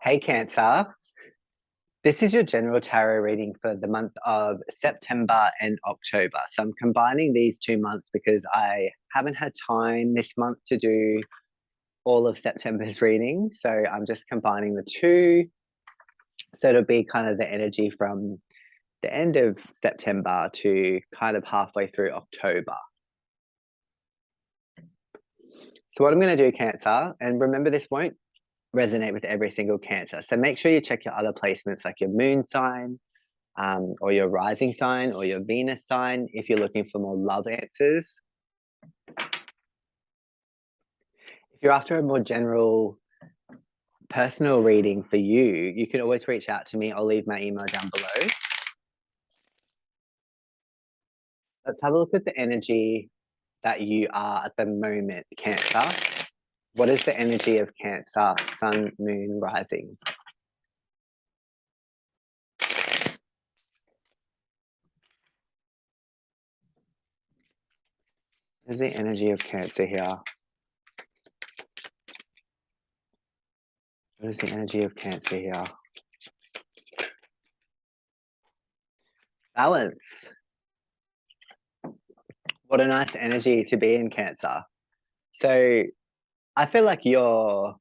Hey Cancer, this is your general tarot reading for the month of September and October. So I'm combining these 2 months because I haven't had time this month to do all of September's reading. So I'm just combining the two. So it'll be kind of the energy from the end of September to kind of halfway through October. So what I'm going to do, Cancer, and remember this won't resonate with every single Cancer. So make sure you check your other placements like your moon sign, or your rising sign or your Venus sign if you're looking for more love answers. If you're after a more general personal reading for you, you can always reach out to me. I'll leave my email down below. Let's have a look at the energy that you are at the moment, Cancer. What is the energy of Cancer, Sun, Moon, Rising? What is the energy of Cancer here? What is the energy of Cancer here? Balance. What a nice energy to be in, Cancer. So I feel like you're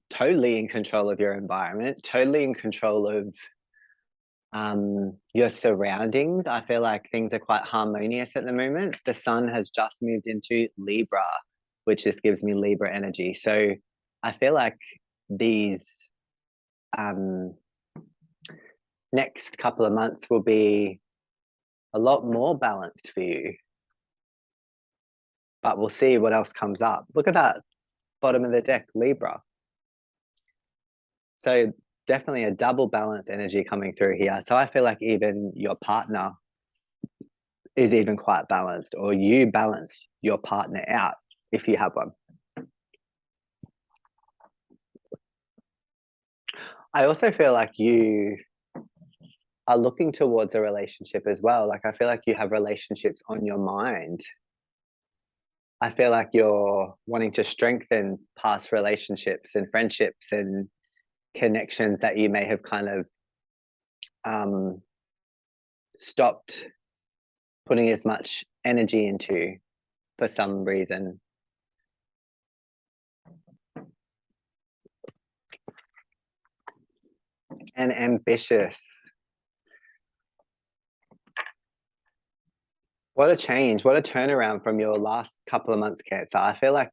totally in control of your environment, totally in control of your surroundings. I feel like things are quite harmonious at the moment. The sun has just moved into Libra, which just gives me Libra energy. So I feel like these um, next couple of months will be a lot more balanced for you. But we'll see what else comes up. Look at that bottom of the deck, Libra. So definitely a double balanced energy coming through here. So I feel like even your partner is even quite balanced, or you balance your partner out if you have one. I also feel like you are looking towards a relationship as well. Like I feel like you have relationships on your mind. I feel like you're wanting to strengthen past relationships and friendships and connections that you may have kind of um, stopped putting as much energy into for some reason. And ambitious. What a change, what a turnaround from your last couple of months, Cancer. I feel like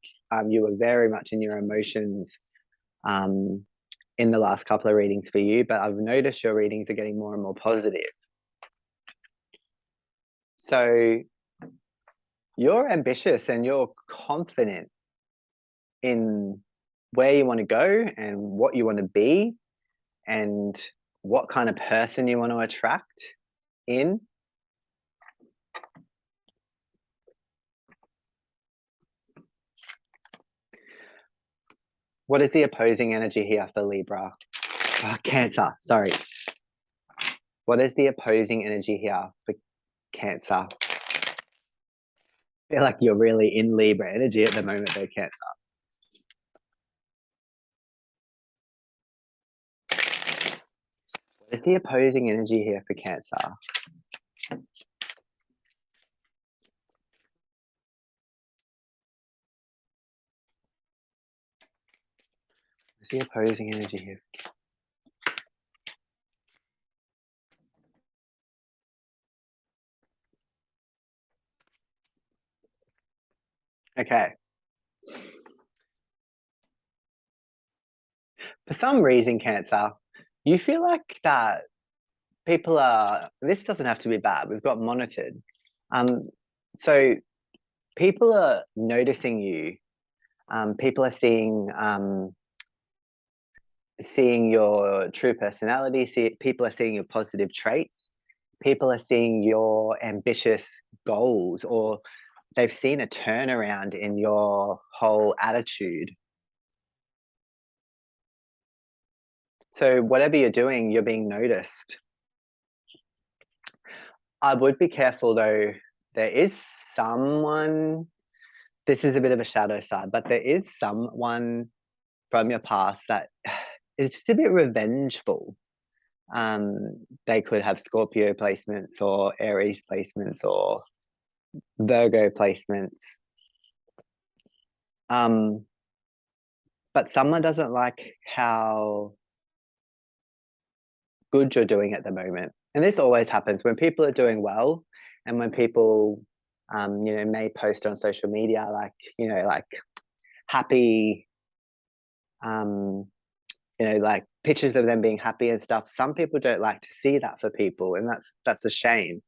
you were very much in your emotions um, in the last couple of readings for you, but I've noticed your readings are getting more and more positive. So you're ambitious and you're confident in where you want to go and what you want to be and what kind of person you want to attract in. What is the opposing energy here for Libra? Oh, Cancer, sorry. What is the opposing energy here for Cancer? I feel like you're really in Libra energy at the moment though, Cancer. What is the opposing energy here for Cancer? What's the opposing energy here? Okay. For some reason, Cancer, you feel like that people are, this doesn't have to be bad, we've got monitored. Um, so people are noticing you. People are seeing your true personality. People are seeing your positive traits. People are seeing your ambitious goals, or they've seen a turnaround in your whole attitude. So whatever you're doing, you're being noticed. I would be careful though. There is someone, this is a bit of a shadow side, but there is someone from your past that is just a bit revengeful. They could have Scorpio placements or Aries placements or Virgo placements. But someone doesn't like how good you're doing at the moment. And this always happens when people are doing well and when people, may post on social media, like, like happy, like pictures of them being happy and stuff. Some people don't like to see that for people, and that's a shame.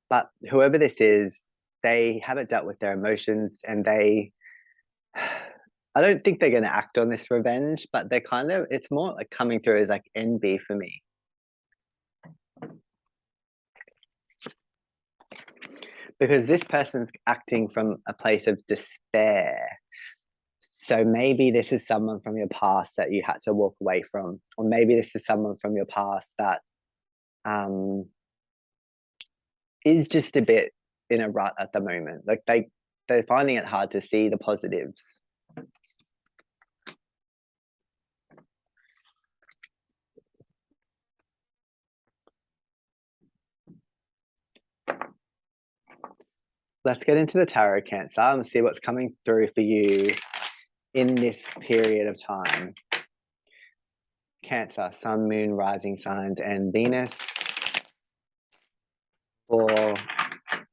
But whoever this is, they haven't dealt with their emotions, and I don't think they're going to act on this revenge, but they're it's more like coming through as like envy for me. Because this person's acting from a place of despair. So maybe this is someone from your past that you had to walk away from, or maybe this is someone from your past that is just a bit in a rut at the moment. Like they're finding it hard to see the positives. Let's get into the tarot, Cancer, and see what's coming through for you in this period of time. Cancer, Sun, Moon, Rising signs, and Venus for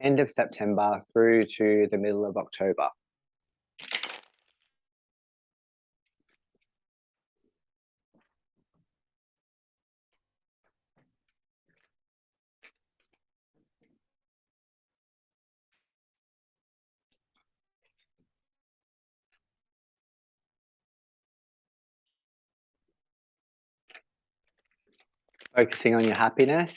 end of September through to the middle of October. Focusing on your happiness.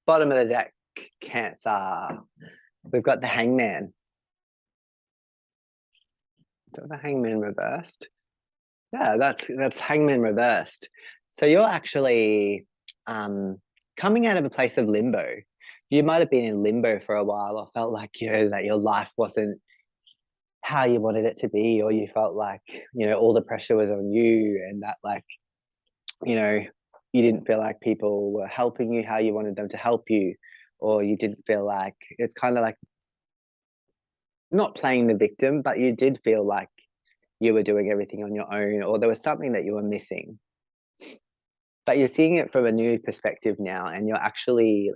Bottom of the deck, Cancer. We've got the Hangman. The Hangman reversed. Yeah, that's Hangman reversed. So you're actually coming out of a place of limbo. You might have been in limbo for a while, or felt like that your life wasn't how you wanted it to be, or you felt like all the pressure was on you, and that like you know you didn't feel like people were helping you how you wanted them to help you, or you didn't feel like it's kind of like not playing the victim, but you did feel like you were doing everything on your own, or there was something that you were missing. But you're seeing it from a new perspective now, and you're actually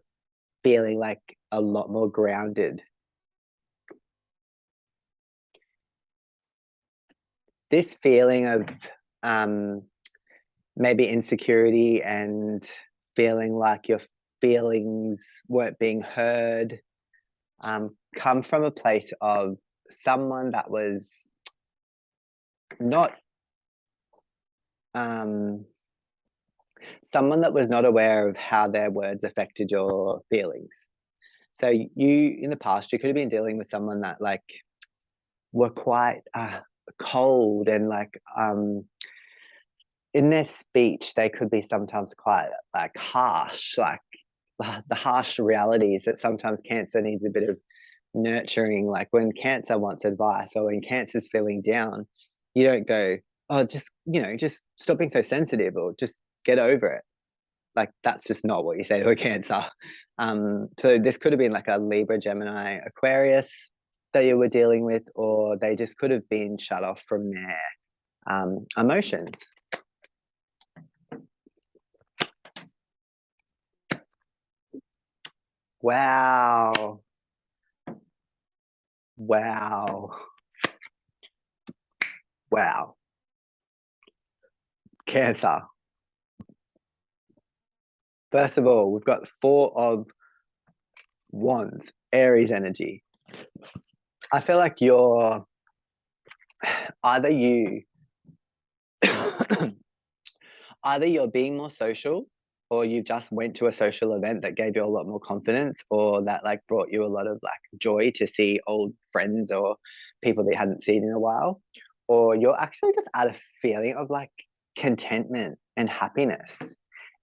feeling like a lot more grounded. This feeling of maybe insecurity and feeling like your feelings weren't being heard come from a place of someone that was not someone that was not aware of how their words affected your feelings. So you, in the past, you could have been dealing with someone that like were quite cold and like in their speech, they could be sometimes quite like harsh, like the harsh realities that sometimes Cancer needs a bit of nurturing. Like when Cancer wants advice or when Cancer's feeling down, you don't go, oh, just stop being so sensitive or just get over it. Like that's just not what you say to a Cancer. So this could have been like a Libra, Gemini, Aquarius that you were dealing with, or they just could have been shut off from their emotions. Wow. Wow. Wow. Cancer. First of all, we've got 4 of Wands, Aries energy. I feel like you're either you either you're being more social or you just went to a social event that gave you a lot more confidence, or that like brought you a lot of like joy to see old friends or people that you hadn't seen in a while, or you're actually just at a feeling of like contentment and happiness,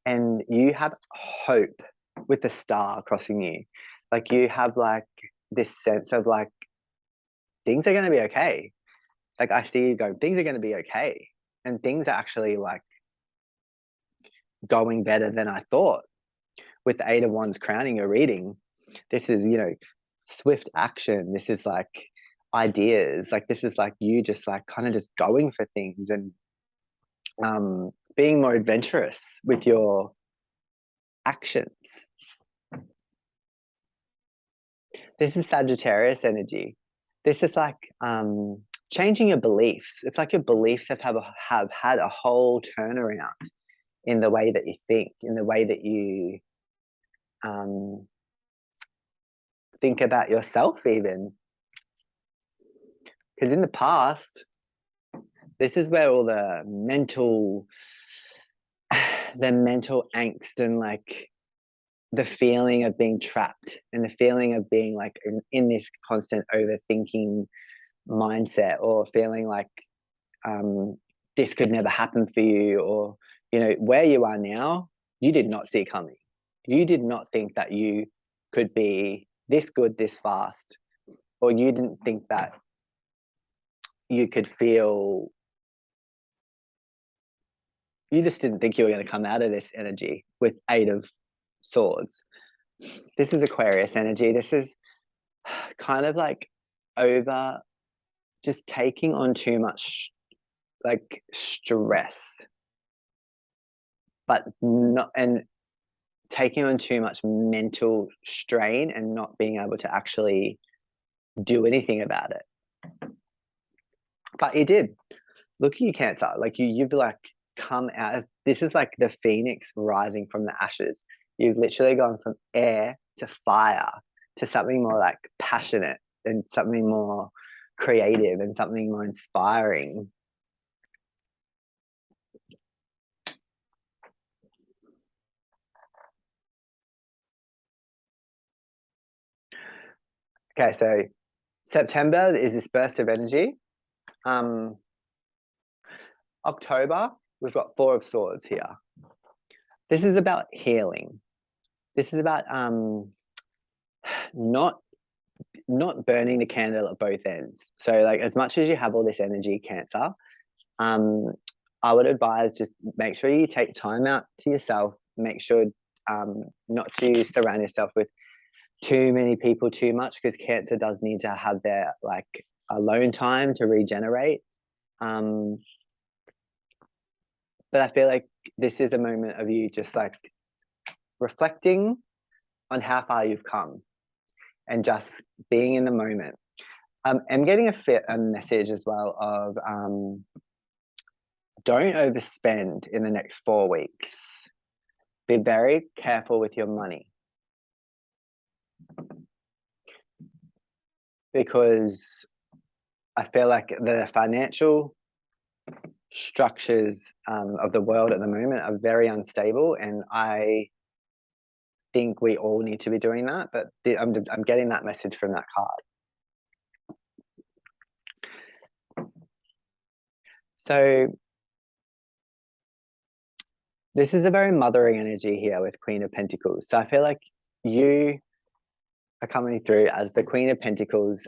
and you have hope with the star crossing you. Like you have like this sense of like things are going to be okay. Like I see you go, things are going to be okay, and things are actually like going better than I thought. With the Eight of Wands crowning your reading, this is, you know, swift action. This is like ideas. Like this is like you just like kind of just going for things and being more adventurous with your actions. This is Sagittarius energy. This is like changing your beliefs. It's like your beliefs have had a whole turnaround in the way that you think, in the way that you think about yourself, even. Because in the past, this is where all the mental angst and like the feeling of being trapped and the feeling of being like in this constant overthinking mindset, or feeling like this could never happen for you, or you know where you are now, you did not see coming. You did not think that you could be this good this fast, or you didn't think that you could feel, you just didn't think you were going to come out of this energy with Eight of Swords. This is Aquarius energy. This is kind of like over just taking on too much like stress, but not, and taking on too much mental strain and not being able to actually do anything about it. But you did. Look at you, Cancer. Like you've like come out of, this is like the phoenix rising from the ashes. You've literally gone from air to fire to something more like passionate and something more creative and something more inspiring. Okay, so September is this burst of energy. October, we've got Four of Swords here. This is about healing. This is about not burning the candle at both ends. So like as much as you have all this energy, Cancer, I would advise just make sure you take time out to yourself. Make sure not to surround yourself with too many people too much, because Cancer does need to have their like alone time to regenerate. But I feel like this is a moment of you just like reflecting on how far you've come and just being in the moment. I'm getting a message as well of don't overspend in the next 4 weeks. Be very careful with your money, because I feel like the financial structures of the world at the moment are very unstable, and I think we all need to be doing that. But I'm getting that message from that card. So this is a very mothering energy here with Queen of Pentacles. So I feel like you are coming through as the Queen of Pentacles.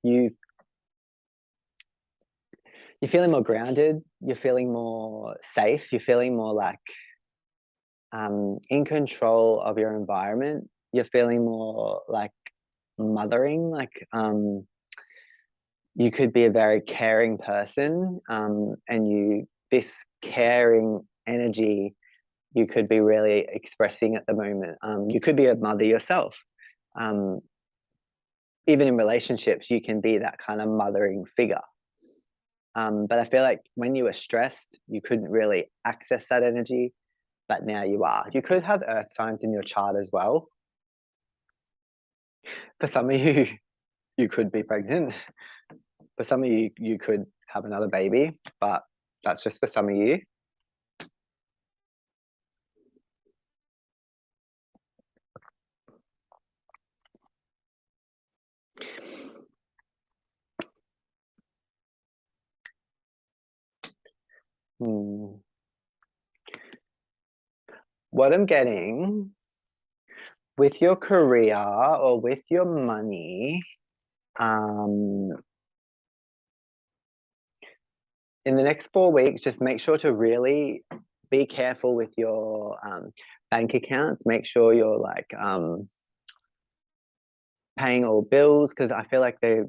You're feeling more grounded. You're feeling more safe. You're feeling more like in control of your environment. You're feeling more like mothering. Like you could be a very caring person, and this caring energy you could be really expressing at the moment. You could be a mother yourself. Even in relationships, you can be that kind of mothering figure. But I feel like when you were stressed, you couldn't really access that energy, but now you are. You could have earth signs in your chart as well. For some of you, you could be pregnant. For some of you, you could have another baby, but that's just for some of you. Hmm. What I'm getting with your career or with your money, um, in the next 4 weeks, just make sure to really be careful with your bank accounts. Make sure you're like paying all bills, because I feel like there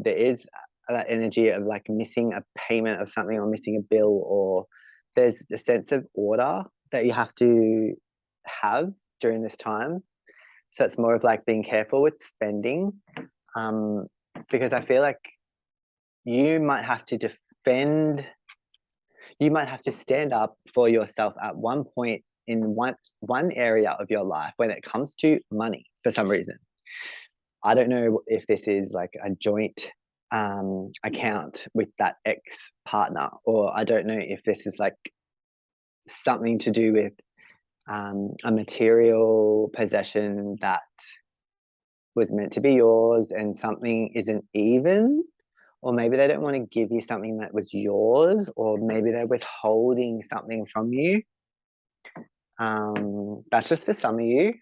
is that energy of like missing a payment of something or missing a bill, or there's a sense of order that you have to have during this time. So it's more of like being careful with spending, um, because I feel like you might have to defend, you might have to stand up for yourself at one point in one area of your life when it comes to money for some reason. I don't know if this is like a joint account with that ex partner, or I don't know if this is like something to do with a material possession that was meant to be yours and something isn't even, or maybe they don't want to give you something that was yours, or maybe they're withholding something from you. That's just for some of you.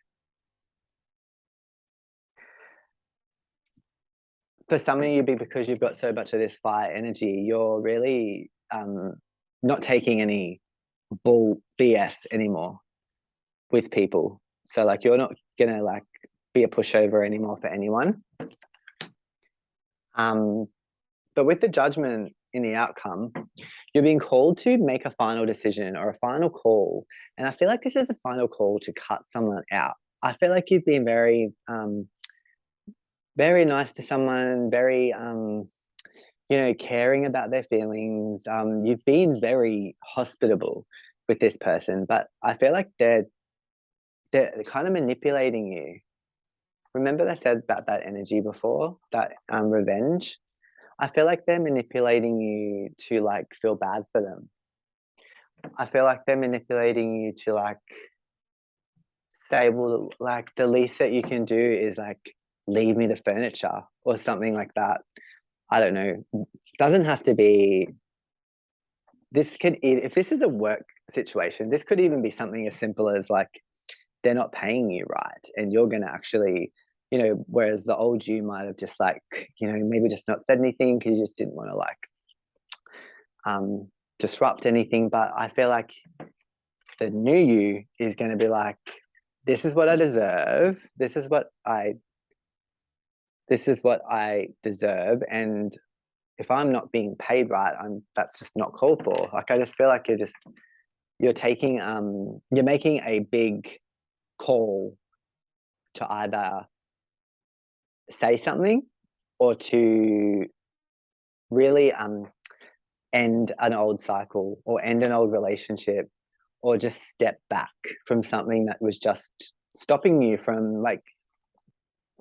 For some of you, because you've got so much of this fire energy, you're really not taking any bull BS anymore with people. So like you're not gonna like be a pushover anymore for anyone. Um, but with the judgment in the outcome, you're being called to make a final decision or a final call. And I feel like this is a final call to cut someone out. I feel like you've been very nice to someone, very caring about their feelings. You've been very hospitable with this person, but I feel like they're kind of manipulating you. Remember I said about that energy before, that revenge? I feel like they're manipulating you to like feel bad for them. I feel like they're manipulating you to like say, well, like the least that you can do is like leave me the furniture or something like that. I don't know. Doesn't have to be. This could, if this is a work situation, this could even be something as simple as like they're not paying you right, and you're going to actually, whereas the old you might have just like, maybe just not said anything because you just didn't want to like um, disrupt anything. But I feel like the new you is going to be like, this is what I deserve. This is what I deserve, and if I'm not being paid right, that's just not called for. Like I just feel like you're making a big call to either say something or to really end an old cycle or end an old relationship, or just step back from something that was just stopping you from like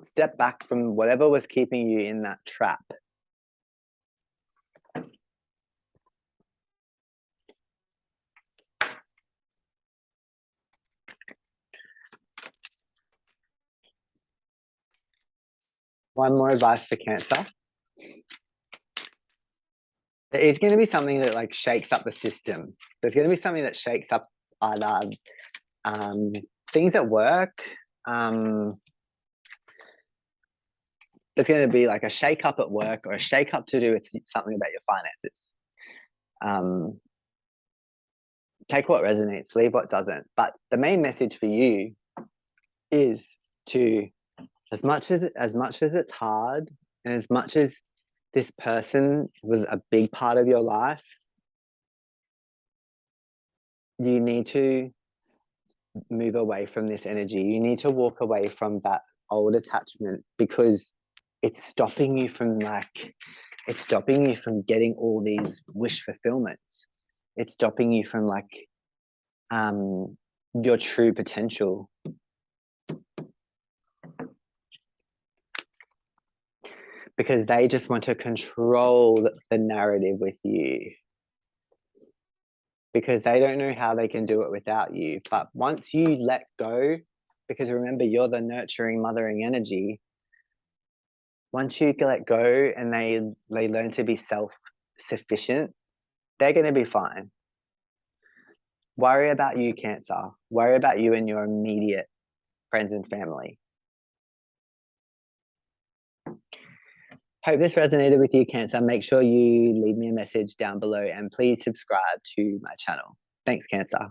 step back from whatever was keeping you in that trap. One more advice for Cancer. There is going to be something that like shakes up the system. There's going to be something that shakes up either um, things at work. Um, there's going to be like a shake up at work or a shake up to do with something about your finances. Um, take what resonates, leave what doesn't. But the main message for you is to, as much as it's hard, and as much as this person was a big part of your life, you need to move away from this energy. You need to walk away from that old attachment, because it's stopping you from getting all these wish fulfillments. It's stopping you from like um your true potential, because they just want to control the narrative with you, because they don't know how they can do it without you. But once you let go, because remember, you're the nurturing, mothering energy, once you let go and they learn to be self-sufficient, they're going to be fine. Worry about you, Cancer. Worry about you and your immediate friends and family. Hope this resonated with you, Cancer. Make sure you leave me a message down below and please subscribe to my channel. Thanks, Cancer.